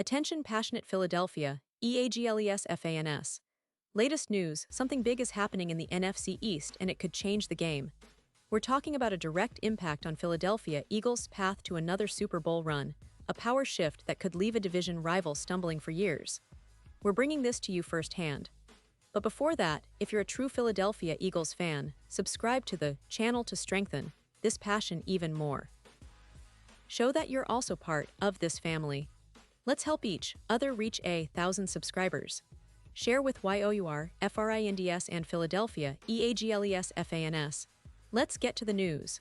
Attention passionate Philadelphia, EAGLES FANS. Latest news, something big is happening in the NFC East and it could change the game. We're talking about a direct impact on Philadelphia Eagles' path to another Super Bowl run, a power shift that could leave a division rival stumbling for years. We're bringing this to you firsthand. But before that, if you're a true Philadelphia Eagles fan, subscribe to the channel to strengthen this passion even more. Show that you're also part of this family. Let's help each other reach 1,000 subscribers. Share with YOUR, FRINDS and Philadelphia, EAGLES FANS. Let's get to the news.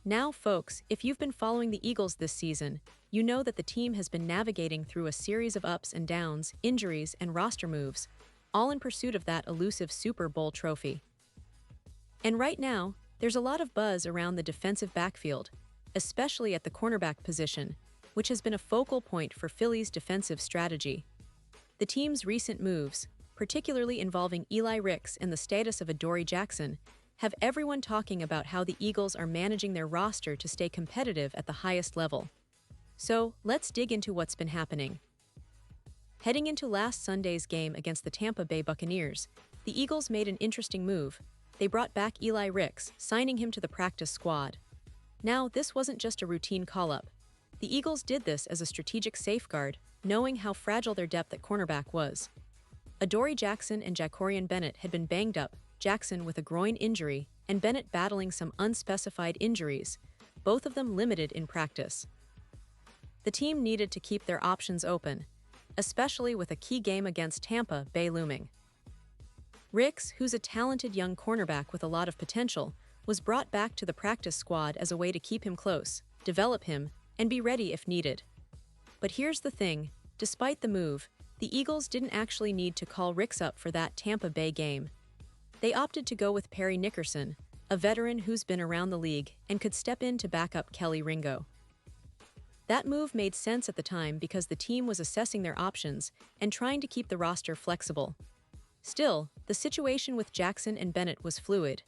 Now, folks, if you've been following the Eagles this season, you know that the team has been navigating through a series of ups and downs, injuries, and roster moves, all in pursuit of that elusive Super Bowl trophy. And right now, there's a lot of buzz around the defensive backfield, especially at the cornerback position, which has been a focal point for Philly's defensive strategy. The team's recent moves, particularly involving Eli Ricks and the status of Adoree Jackson, have everyone talking about how the Eagles are managing their roster to stay competitive at the highest level. So, let's dig into what's been happening. Heading into last Sunday's game against the Tampa Bay Buccaneers, the Eagles made an interesting move. They brought back Eli Ricks, signing him to the practice squad. Now, this wasn't just a routine call-up. The Eagles did this as a strategic safeguard, knowing how fragile their depth at cornerback was. Adoree Jackson and Jakorian Bennett had been banged up, Jackson with a groin injury, and Bennett battling some unspecified injuries, both of them limited in practice. The team needed to keep their options open, especially with a key game against Tampa Bay looming. Ricks, who's a talented young cornerback with a lot of potential, was brought back to the practice squad as a way to keep him close, develop him, and be ready if needed. But here's the thing, despite the move, the Eagles didn't actually need to call Ricks up for that Tampa Bay game. They opted to go with Perry Nickerson, a veteran who's been around the league and could step in to back up Kelee Ringo. That move made sense at the time because the team was assessing their options and trying to keep the roster flexible. Still, the situation with Jackson and Bennett was fluid.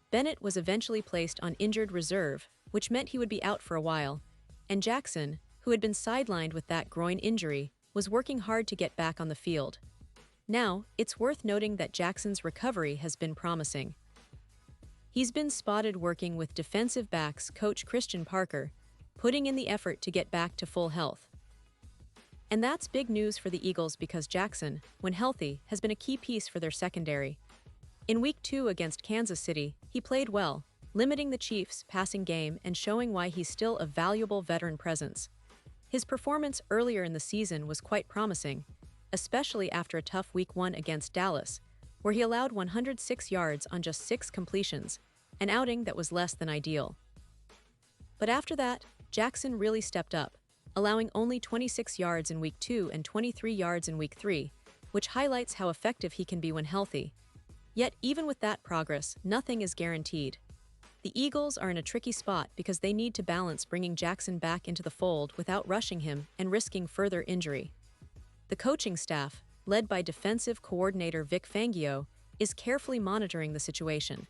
Bennett was eventually placed on injured reserve, which meant he would be out for a while, and Jackson, who had been sidelined with that groin injury, was working hard to get back on the field. Now, it's worth noting that Jackson's recovery has been promising. He's been spotted working with defensive backs coach Christian Parker, putting in the effort to get back to full health. And that's big news for the Eagles because Jackson, when healthy, has been a key piece for their secondary. In Week 2 against Kansas City, he played well, limiting the Chiefs' passing game and showing why he's still a valuable veteran presence. His performance earlier in the season was quite promising, especially after a tough Week 1 against Dallas, where he allowed 106 yards on just 6 completions, an outing that was less than ideal. But after that, Jackson really stepped up, allowing only 26 yards in Week 2 and 23 yards in Week 3, which highlights how effective he can be when healthy. Yet, even with that progress, nothing is guaranteed. The Eagles are in a tricky spot because they need to balance bringing Jackson back into the fold without rushing him and risking further injury. The coaching staff, led by defensive coordinator Vic Fangio, is carefully monitoring the situation.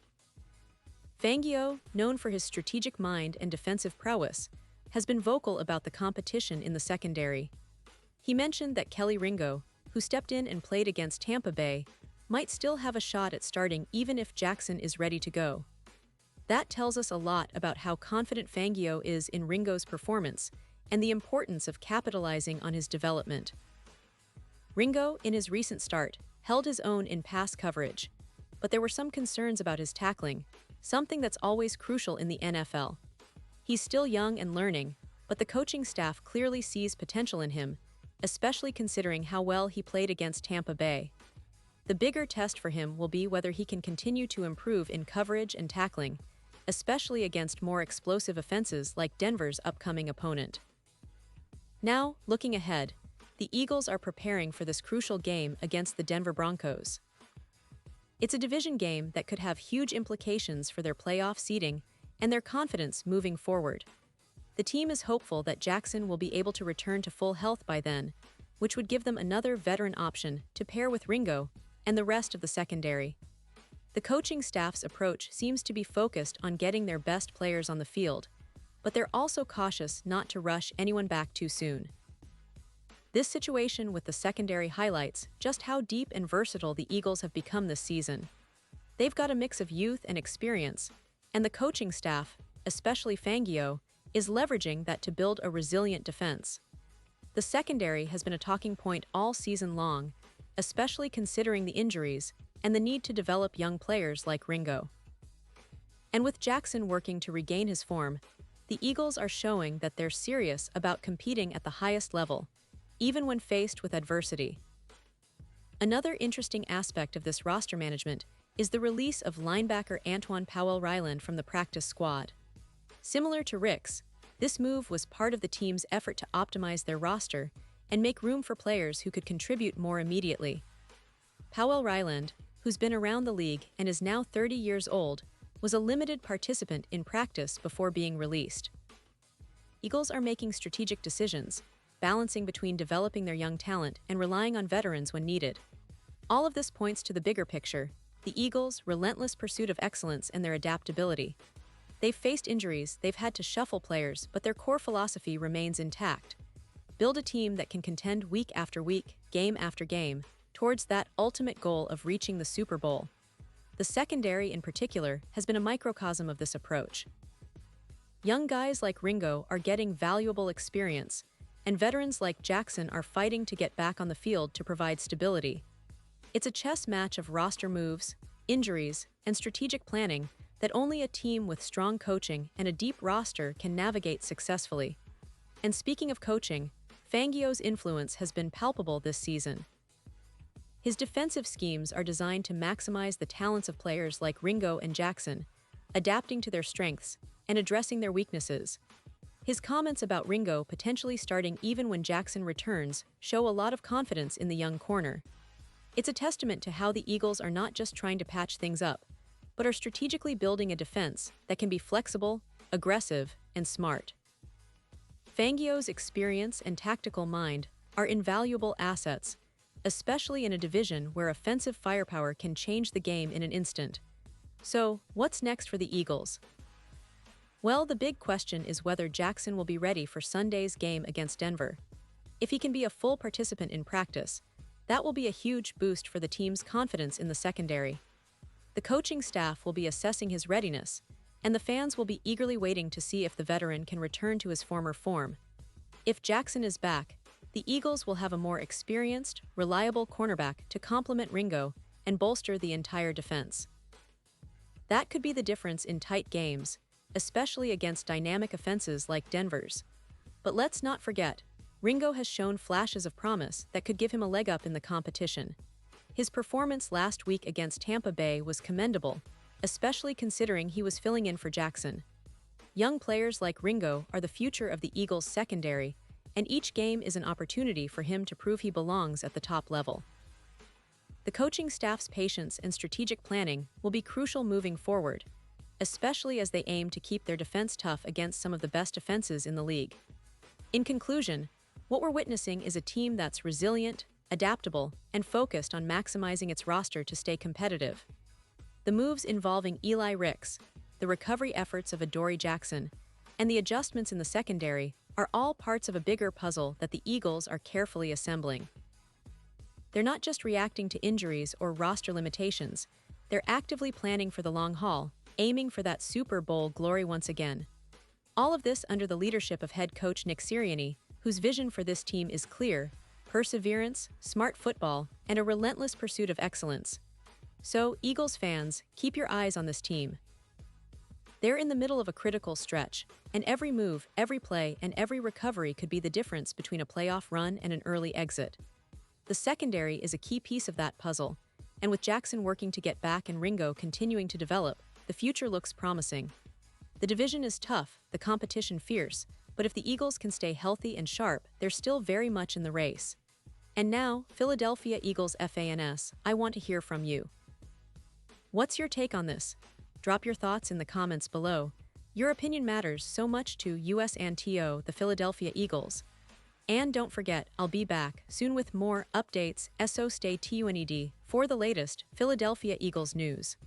Fangio, known for his strategic mind and defensive prowess, has been vocal about the competition in the secondary. He mentioned that Kelee Ringo, who stepped in and played against Tampa Bay, might still have a shot at starting even if Jackson is ready to go. That tells us a lot about how confident Fangio is in Ringo's performance and the importance of capitalizing on his development. Ringo, in his recent start, held his own in pass coverage, but there were some concerns about his tackling, something that's always crucial in the NFL. He's still young and learning, but the coaching staff clearly sees potential in him, especially considering how well he played against Tampa Bay. The bigger test for him will be whether he can continue to improve in coverage and tackling, especially against more explosive offenses like Denver's upcoming opponent. Now, looking ahead, the Eagles are preparing for this crucial game against the Denver Broncos. It's a division game that could have huge implications for their playoff seeding and their confidence moving forward. The team is hopeful that Jackson will be able to return to full health by then, which would give them another veteran option to pair with Ringo and the rest of the secondary. The coaching staff's approach seems to be focused on getting their best players on the field, but they're also cautious not to rush anyone back too soon. This situation with the secondary highlights just how deep and versatile the Eagles have become this season. They've got a mix of youth and experience, and the coaching staff, especially Fangio, is leveraging that to build a resilient defense. The secondary has been a talking point all season long, especially considering the injuries and the need to develop young players like Ringo. And with Jackson working to regain his form, the Eagles are showing that they're serious about competing at the highest level, even when faced with adversity. Another interesting aspect of this roster management is the release of linebacker Antwan Powell-Ryland from the practice squad. Similar to Rick's, this move was part of the team's effort to optimize their roster and make room for players who could contribute more immediately. Powell-Ryland, who's been around the league and is now 30 years old, was a limited participant in practice before being released. Eagles are making strategic decisions, balancing between developing their young talent and relying on veterans when needed. All of this points to the bigger picture: the Eagles' relentless pursuit of excellence and their adaptability. They've faced injuries, they've had to shuffle players, but their core philosophy remains intact. Build a team that can contend week after week, game after game, towards that ultimate goal of reaching the Super Bowl. The secondary, in particular, has been a microcosm of this approach. Young guys like Ringo are getting valuable experience, and veterans like Jackson are fighting to get back on the field to provide stability. It's a chess match of roster moves, injuries, and strategic planning that only a team with strong coaching and a deep roster can navigate successfully. And speaking of coaching, Fangio's influence has been palpable this season. His defensive schemes are designed to maximize the talents of players like Ringo and Jackson, adapting to their strengths and addressing their weaknesses. His comments about Ringo potentially starting even when Jackson returns show a lot of confidence in the young corner. It's a testament to how the Eagles are not just trying to patch things up, but are strategically building a defense that can be flexible, aggressive, and smart. Fangio's experience and tactical mind are invaluable assets, especially in a division where offensive firepower can change the game in an instant. So, what's next for the Eagles? Well, the big question is whether Jackson will be ready for Sunday's game against Denver. If he can be a full participant in practice, that will be a huge boost for the team's confidence in the secondary. The coaching staff will be assessing his readiness, and the fans will be eagerly waiting to see if the veteran can return to his former form. If Jackson is back, the Eagles will have a more experienced, reliable cornerback to complement Ringo and bolster the entire defense. That could be the difference in tight games, especially against dynamic offenses like Denver's. But let's not forget, Ringo has shown flashes of promise that could give him a leg up in the competition. His performance last week against Tampa Bay was commendable, especially considering he was filling in for Jackson. Young players like Ringo are the future of the Eagles' secondary, and each game is an opportunity for him to prove he belongs at the top level. The coaching staff's patience and strategic planning will be crucial moving forward, especially as they aim to keep their defense tough against some of the best defenses in the league. In conclusion, what we're witnessing is a team that's resilient, adaptable, and focused on maximizing its roster to stay competitive. The moves involving Eli Ricks, the recovery efforts of Adoree Jackson, and the adjustments in the secondary are all parts of a bigger puzzle that the Eagles are carefully assembling. They're not just reacting to injuries or roster limitations, they're actively planning for the long haul, aiming for that Super Bowl glory once again. All of this under the leadership of head coach Nick Sirianni, whose vision for this team is clear: perseverance, smart football, and a relentless pursuit of excellence. So, Eagles fans, keep your eyes on this team. They're in the middle of a critical stretch, and every move, every play, and every recovery could be the difference between a playoff run and an early exit. The secondary is a key piece of that puzzle, and with Jackson working to get back and Ringo continuing to develop, the future looks promising. The division is tough, the competition fierce, but if the Eagles can stay healthy and sharp, they're still very much in the race. And now, Philadelphia Eagles fans, I want to hear from you. What's your take on this? Drop your thoughts in the comments below. Your opinion matters so much to us and to the Philadelphia Eagles. And don't forget, I'll be back soon with more updates, so stay tuned for the latest Philadelphia Eagles news.